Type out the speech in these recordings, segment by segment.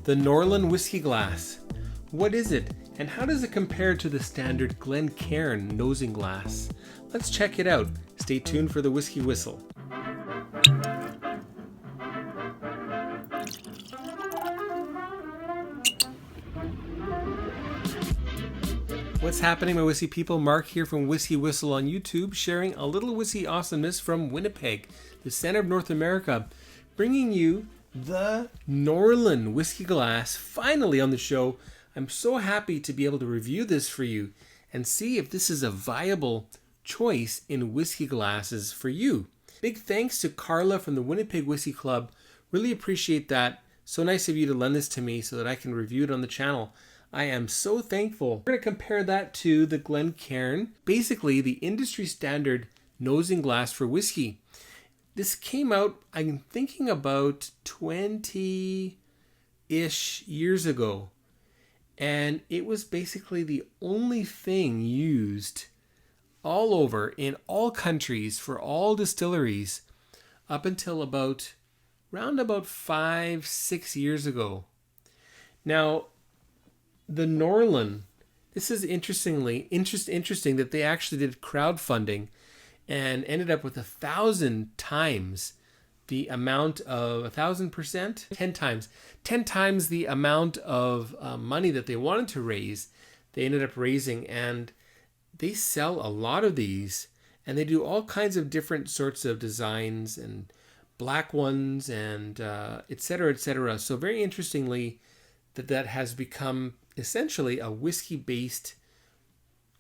The Norlan Whisky Glass. What is it, and how does it compare to the standard Glencairn nosing glass? Let's check it out. Stay tuned for the Whiskey Whistle. What's happening, my whiskey people? Mark here from Whiskey Whistle on YouTube, sharing a little whiskey awesomeness from Winnipeg, the center of North America, bringing you the Norlan Whisky Glass, finally on the show. I'm so happy to be able to review this for you and see if this is a viable choice in whiskey glasses for you. Big thanks to Carla from the Winnipeg Whiskey Club. Really appreciate that. So nice of you to lend this to me so that I can review it on the channel. I am so thankful. We're going to compare that to the Glencairn, basically the industry standard nosing glass for whiskey. This came out, I'm thinking, about 20-ish years ago. And it was basically the only thing used all over in all countries for all distilleries up until around about 5-6 years ago. Now, the Norland, this is interesting that they actually did crowdfunding and ended up with 1,000 times the amount of 1,000%, 10 times the amount of money that they wanted to raise. They ended up raising, and they sell a lot of these, and they do all kinds of different sorts of designs and black ones and etc. etc. So very interestingly, that has become essentially a whiskey-based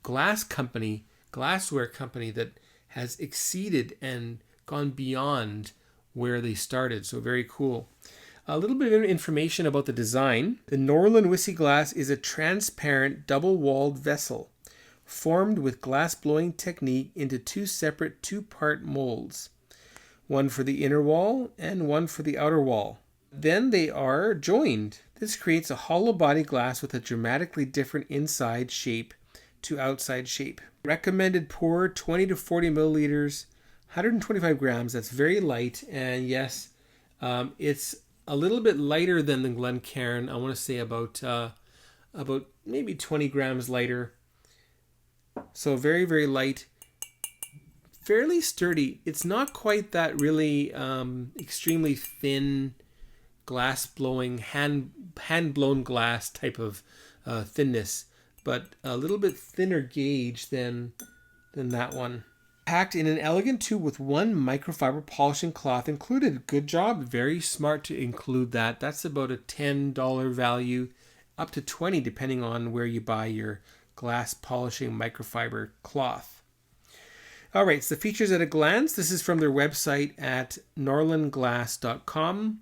glassware company that has exceeded and gone beyond where they started. So very cool. A little bit of information about the design. The Norlan Whisky Glass is a transparent double-walled vessel formed with glass blowing technique into two separate two-part molds, one for the inner wall and one for the outer wall. Then they are joined. This creates a hollow body glass with a dramatically different inside shape to outside shape. Recommended pour 20 to 40 milliliters, 125 grams. That's very light, and yes, it's a little bit lighter than the Glencairn. I want to say about maybe 20 grams lighter. So very, very light, fairly sturdy. It's not quite that really extremely thin glass blowing, hand blown glass type of thinness, but a little bit thinner gauge than that one. Packed in an elegant tube with one microfiber polishing cloth included. Good job. Very smart to include that. That's about a $10 value, up to $20 depending on where you buy your glass polishing microfiber cloth. All right, so the features at a glance. This is from their website at norlandglass.com.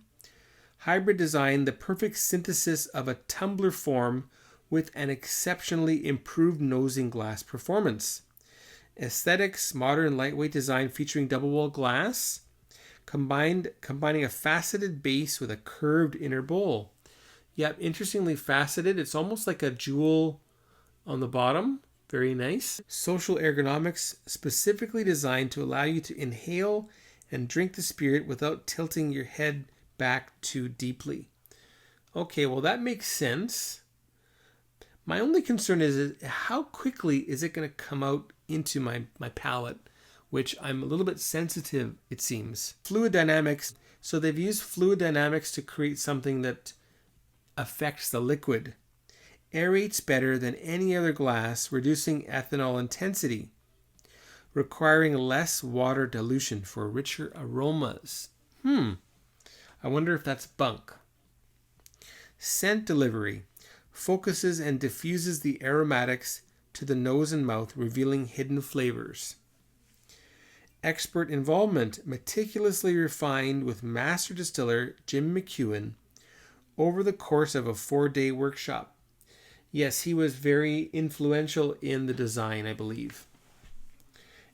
Hybrid design, the perfect synthesis of a tumbler form with an exceptionally improved nosing glass performance. Aesthetics, modern lightweight design featuring double-wall glass, combining a faceted base with a curved inner bowl. Yep, interestingly faceted. It's almost like a jewel on the bottom. Very nice. Social ergonomics, specifically designed to allow you to inhale and drink the spirit without tilting your head back too deeply. Okay, well that makes sense. My only concern is how quickly is it going to come out into my palate, which I'm a little bit sensitive, it seems. Fluid dynamics. So they've used fluid dynamics to create something that affects the liquid. Aerates better than any other glass, reducing ethanol intensity, requiring less water dilution for richer aromas. I wonder if that's Bunk. Scent delivery. Focuses and diffuses the aromatics to the nose and mouth, revealing hidden flavors. Expert involvement, meticulously refined with master distiller Jim McEwen over the course of a 4-day workshop. Yes, he was very influential in the design, I believe.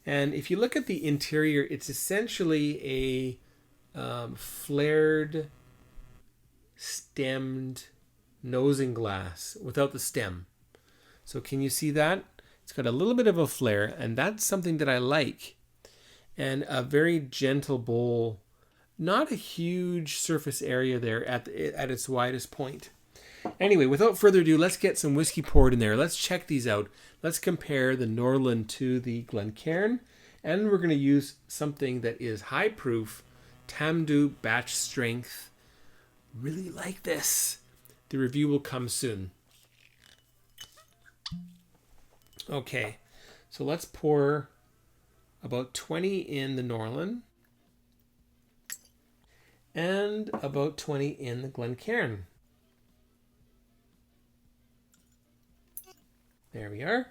And if you look at the interior, it's essentially a flared, stemmed nosing glass without the stem. So can you see that? It's got a little bit of a flare, and that's something that I like. And a very gentle bowl. Not a huge surface area there at its widest point. Anyway, without further ado, let's get some whiskey poured in there. Let's check these out. Let's compare the Norland to the Glencairn. And we're going to use something that is high proof, Tamdu batch strength. Really like this. The review will come soon. Okay, so let's pour about 20 in the Norland and about 20 in the Glencairn. There we are.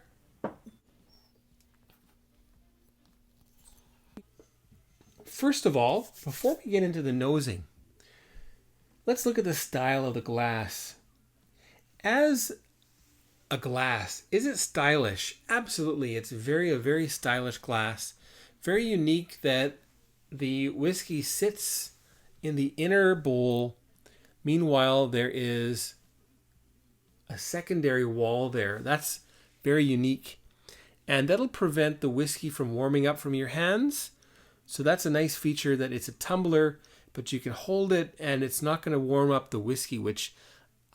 First of all, before we get into the nosing, let's look at the style of the glass. As a glass, is it stylish? Absolutely. It's a very stylish glass. Very unique that the whiskey sits in the inner bowl. Meanwhile, there is a secondary wall there. That's very unique. And that'll prevent the whiskey from warming up from your hands. So that's a nice feature, that it's a tumbler, but you can hold it and it's not going to warm up the whiskey, which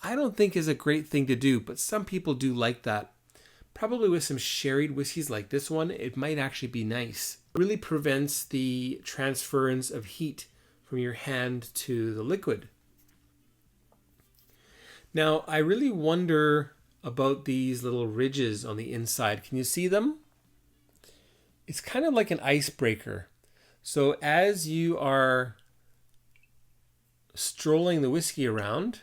I don't think is a great thing to do, but some people do like that. Probably with some sherried whiskeys like this one, it might actually be nice. It really prevents the transference of heat from your hand to the liquid. Now, I really wonder about these little ridges on the inside. Can you see them? It's kind of like an icebreaker. So as you are strolling the whiskey around,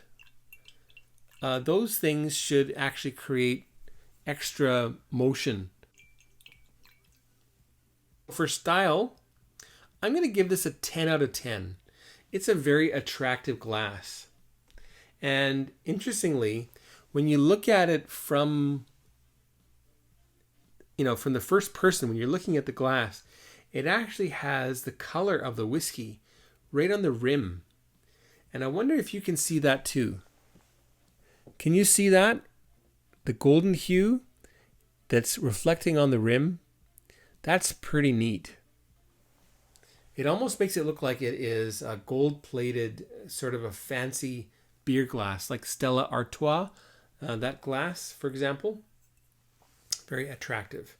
those things should actually create extra motion. For style, I'm going to give this a 10 out of 10. It's a very attractive glass. And interestingly, when you look at it from the first person, when you're looking at the glass, it actually has the color of the whiskey right on the rim. And I wonder if you can see that too. Can you see that? The golden hue that's reflecting on the rim? That's pretty neat. It almost makes it look like it is a gold-plated, sort of a fancy beer glass, like Stella Artois, that glass, for example. Very attractive.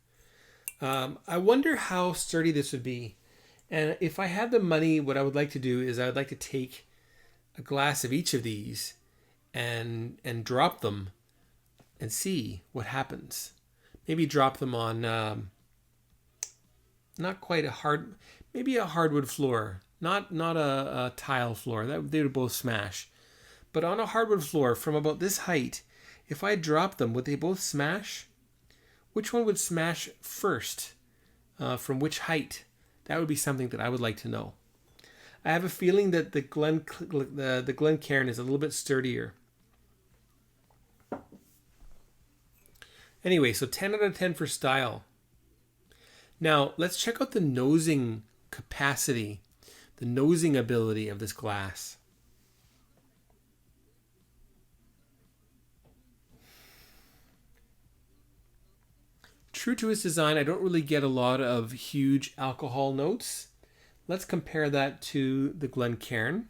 I wonder how sturdy this would be. And if I had the money, what I would like to do is I would like to take a glass of each of these and drop them and see what happens. Maybe drop them on not quite a hard, maybe a hardwood floor, not a tile floor. They would both smash. But on a hardwood floor from about this height, if I drop them, would they both smash? Which one would smash first? From which height? That would be something that I would like to know. I have a feeling that the Glencairn is a little bit sturdier. Anyway, so 10 out of 10 for style. Now, let's check out the nosing capacity, the nosing ability of this glass. True to its design, I don't really get a lot of huge alcohol notes. Let's compare that to the Glencairn.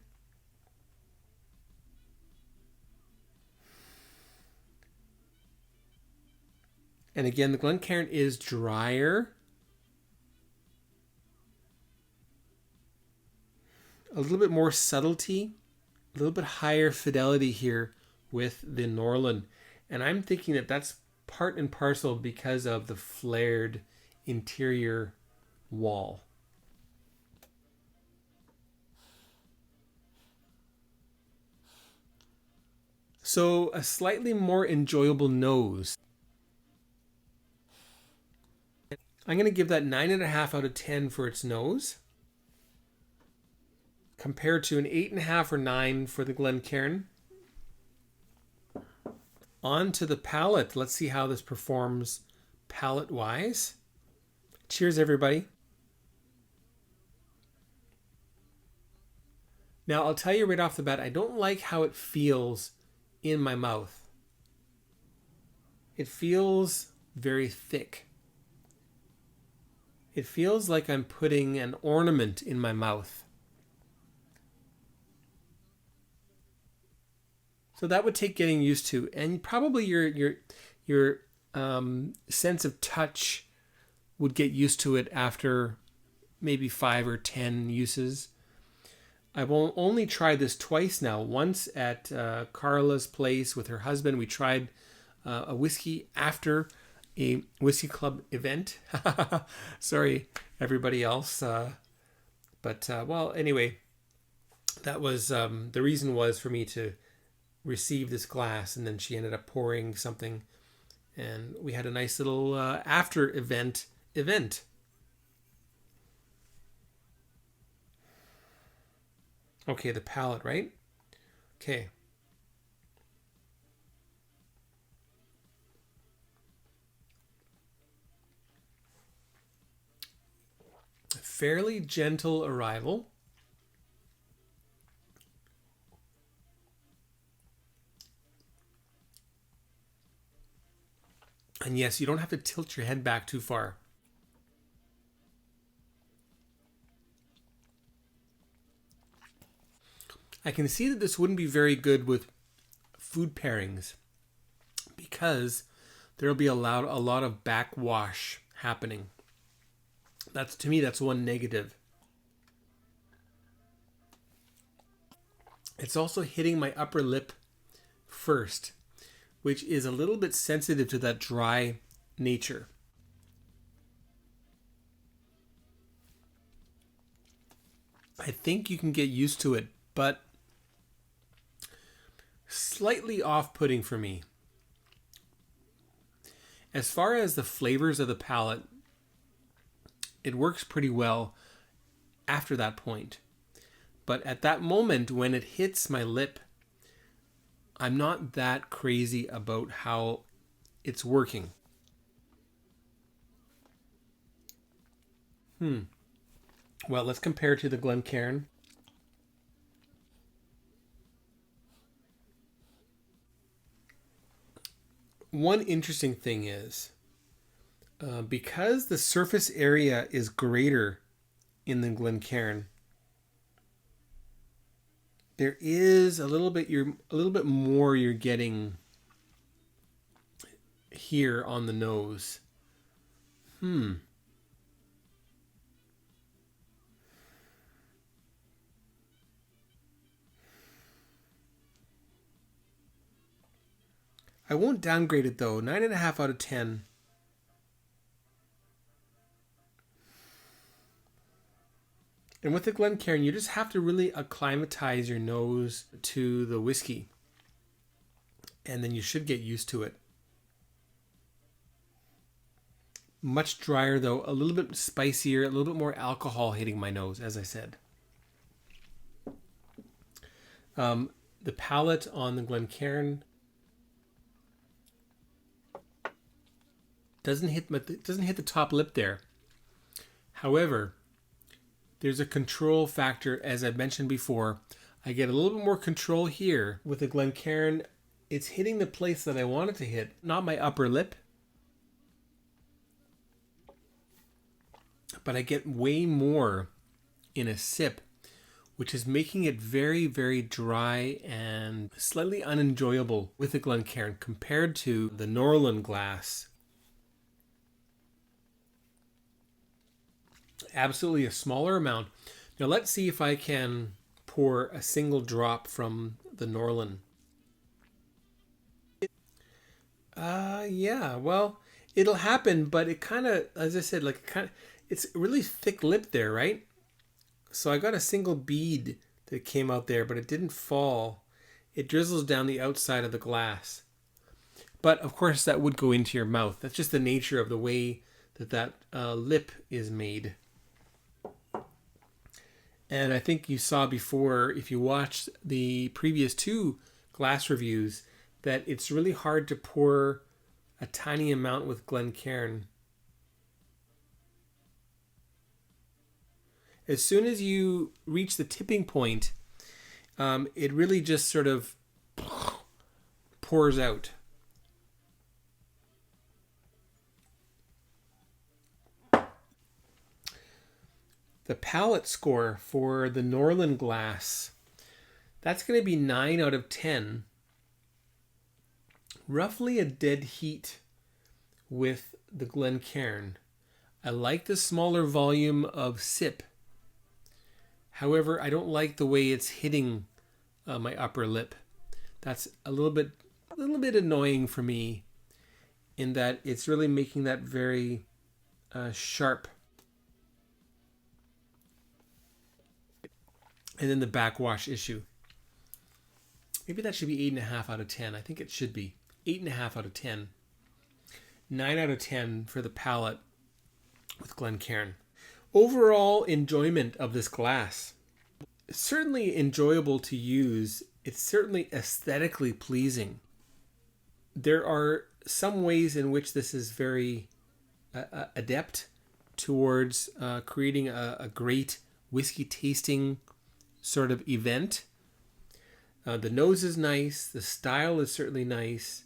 And again, the Glencairn is drier. A little bit more subtlety, a little bit higher fidelity here with the Norland. And I'm thinking that that's part and parcel because of the flared interior wall. So a slightly more enjoyable nose. I'm going to give that 9.5 out of 10 for its nose, compared to an 8.5 or 9 for the Glencairn. On to the palate. Let's see how this performs palate-wise. Cheers, everybody. Now, I'll tell you right off the bat, I don't like how it feels in my mouth. It feels very thick. It feels like I'm putting an ornament in my mouth. So that would take getting used to, and probably your sense of touch would get used to it after maybe 5 or 10 uses. I've only tried this twice now. Once at Carla's place with her husband, we tried a whiskey after a whiskey club event. Sorry, everybody else. Well, anyway, that was the reason was for me to receive this glass, and then she ended up pouring something, and we had a nice little after event. Okay, the palate, right? Okay. Fairly gentle arrival. And yes, you don't have to tilt your head back too far. I can see that this wouldn't be very good with food pairings because there'll be a lot of backwash happening. To me, that's one negative. It's also hitting my upper lip first, which is a little bit sensitive to that dry nature. I think you can get used to it, but slightly off-putting for me. As far as the flavors of the palate, it works pretty well after that point. But at that moment, when it hits my lip, I'm not that crazy about how it's working. Well, let's compare to the Glencairn. One interesting thing is, because the surface area is greater in the Glencairn, there is a little bit more you're getting here on the nose. I won't downgrade it though. 9.5 out of 10. And with the Glencairn, you just have to really acclimatize your nose to the whiskey. And then you should get used to it. Much drier though, a little bit spicier, a little bit more alcohol hitting my nose, as I said. The palate on the Glencairn doesn't hit the top lip there. However, there's a control factor, as I mentioned before. I get a little bit more control here with the Glencairn. It's hitting the place that I want it to hit, not my upper lip. But I get way more in a sip, which is making it very, very dry and slightly unenjoyable with the Glencairn compared to the Norland glass. Absolutely a smaller amount. Now let's see if I can pour a single drop from the Norland. Yeah, well, it'll happen, but it kind of, as I said, it's really thick lip there, right? So I got a single bead that came out there, but it didn't fall. It drizzles down the outside of the glass. But of course, that would go into your mouth. That's just the nature of the way that lip is made. And I think you saw before, if you watched the previous 2 glass reviews, that it's really hard to pour a tiny amount with Glencairn. As soon as you reach the tipping point, it really just sort of pours out. The palate score for the Norland glass, that's going to be 9 out of 10. roughly a dead heat with the Glencairn. I like the smaller volume of sip. However, I don't like the way it's hitting my upper lip. That's a little bit annoying for me, in that it's really making that very sharp. And then the backwash issue. Maybe that should be 8.5 out of 10. I think it should be 8.5 out of 10. 9 out of 10 for the Palate with Glencairn. Overall enjoyment of this glass. It's certainly enjoyable to use. It's certainly aesthetically pleasing. There are some ways in which this is very adept towards creating a great whiskey tasting sort of event. The nose is nice. The style is certainly nice.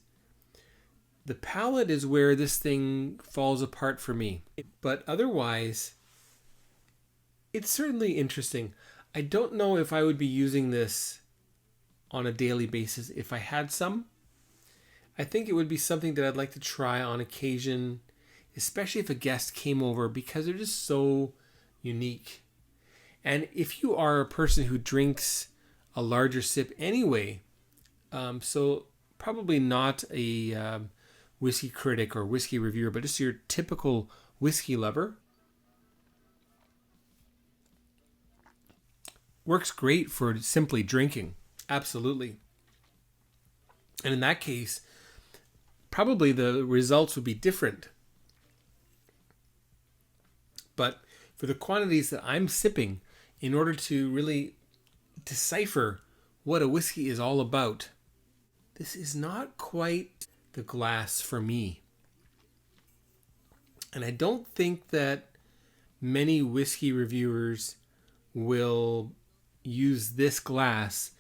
The palate is where this thing falls apart for me. But otherwise, it's certainly interesting. I don't know if I would be using this on a daily basis if I had some. I think it would be something that I'd like to try on occasion, especially if a guest came over, because they're just so unique. And if you are a person who drinks a larger sip anyway, so probably not a whiskey critic or whiskey reviewer, but just your typical whiskey lover, works great for simply drinking. Absolutely. And in that case, probably the results would be different. But for the quantities that I'm sipping, in order to really decipher what a whiskey is all about, this is not quite the glass for me. And I don't think that many whiskey reviewers will use this glass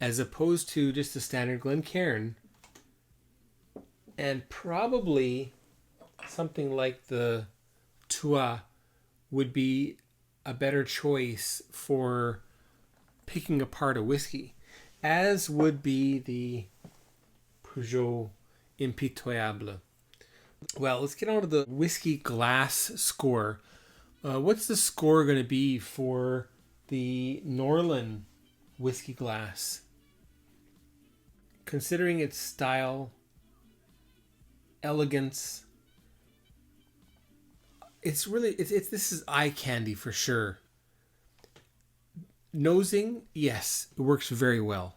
as opposed to just the standard Glencairn, and probably something like the Tua would be a better choice for picking apart a whiskey, as would be the Peugeot Impitoyable. Well, let's get on to the whiskey glass score. What's the score going to be for the Norlan Whisky Glass? Considering its style, elegance, this is eye candy for sure. Nosing, yes, it works very well.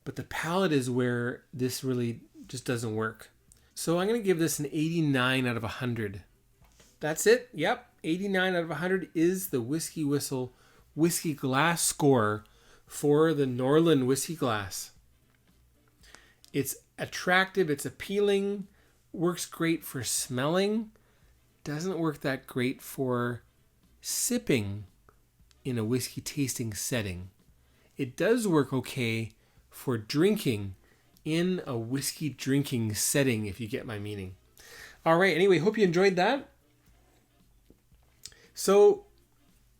But the palate is where this really just doesn't work. So I'm going to give this an 89 out of 100. That's it. Yep, 89 out of 100 is the WhiskyWhistle Whisky Glass score for the Norland Whisky Glass. It's attractive, it's appealing, works great for smelling, doesn't work that great for sipping in a whiskey tasting setting. It does work okay for drinking in a whiskey drinking setting, if you get my meaning. All right, anyway, hope you enjoyed that. So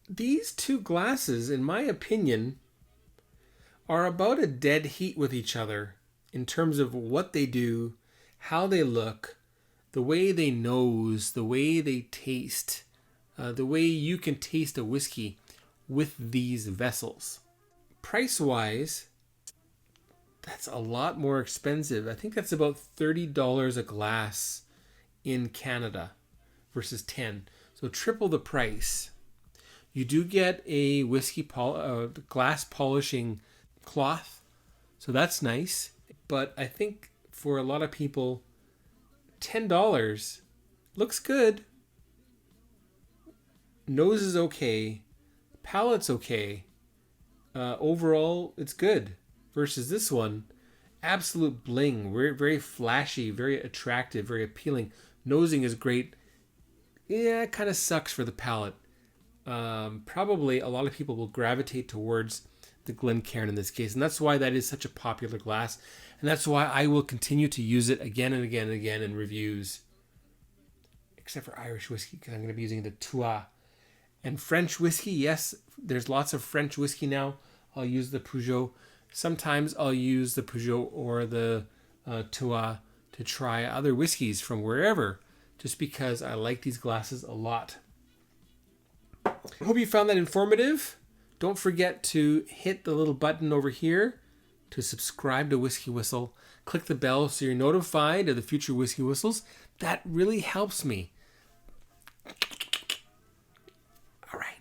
these two glasses, in my opinion, are about a dead heat with each other in terms of what they do, how they look, the way they nose, the way they taste, the way you can taste a whiskey with these vessels. Price-wise, that's a lot more expensive. I think that's about $30 a glass in Canada versus $10. So triple the price. You do get a whiskey glass polishing cloth, so that's nice. But I think for a lot of people, $10 looks good. Nose is okay. Palate's okay. Overall, it's good. Versus this one, absolute bling. Very, very flashy, very attractive, very appealing. Nosing is great. Yeah, it kind of sucks for the palate. Probably a lot of people will gravitate towards the Glencairn in this case, and that's why that is such a popular glass, and that's why I will continue to use it again and again and again in reviews, except for Irish whiskey, because I'm going to be using the Tua. And French whiskey, yes, there's lots of French whiskey now. I'll use the Peugeot. Sometimes I'll use the Peugeot or the to try other whiskeys from wherever, just because I like these glasses a lot. I hope you found that informative. Don't forget to hit the little button over here to subscribe to Whiskey Whistle. Click the bell so you're notified of the future Whiskey Whistles. That really helps me. All right.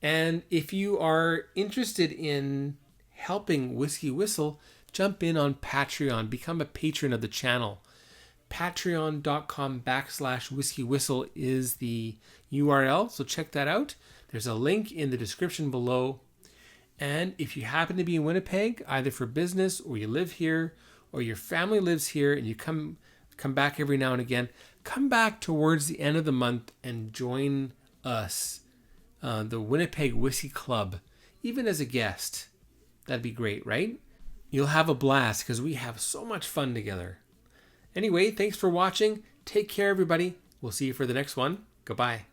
And if you are interested in helping Whiskey Whistle, jump in on Patreon. Become a patron of the channel. Patreon.com/WhiskyWhistle is the URL, so check that out. There's a link in the description below. And if you happen to be in Winnipeg, either for business or you live here or your family lives here and you come back every now and again, come back towards the end of the month and join us, the Winnipeg Whiskey Club, even as a guest. That'd be great, right? You'll have a blast because we have so much fun together. Anyway, thanks for watching. Take care, everybody. We'll see you for the next one. Goodbye.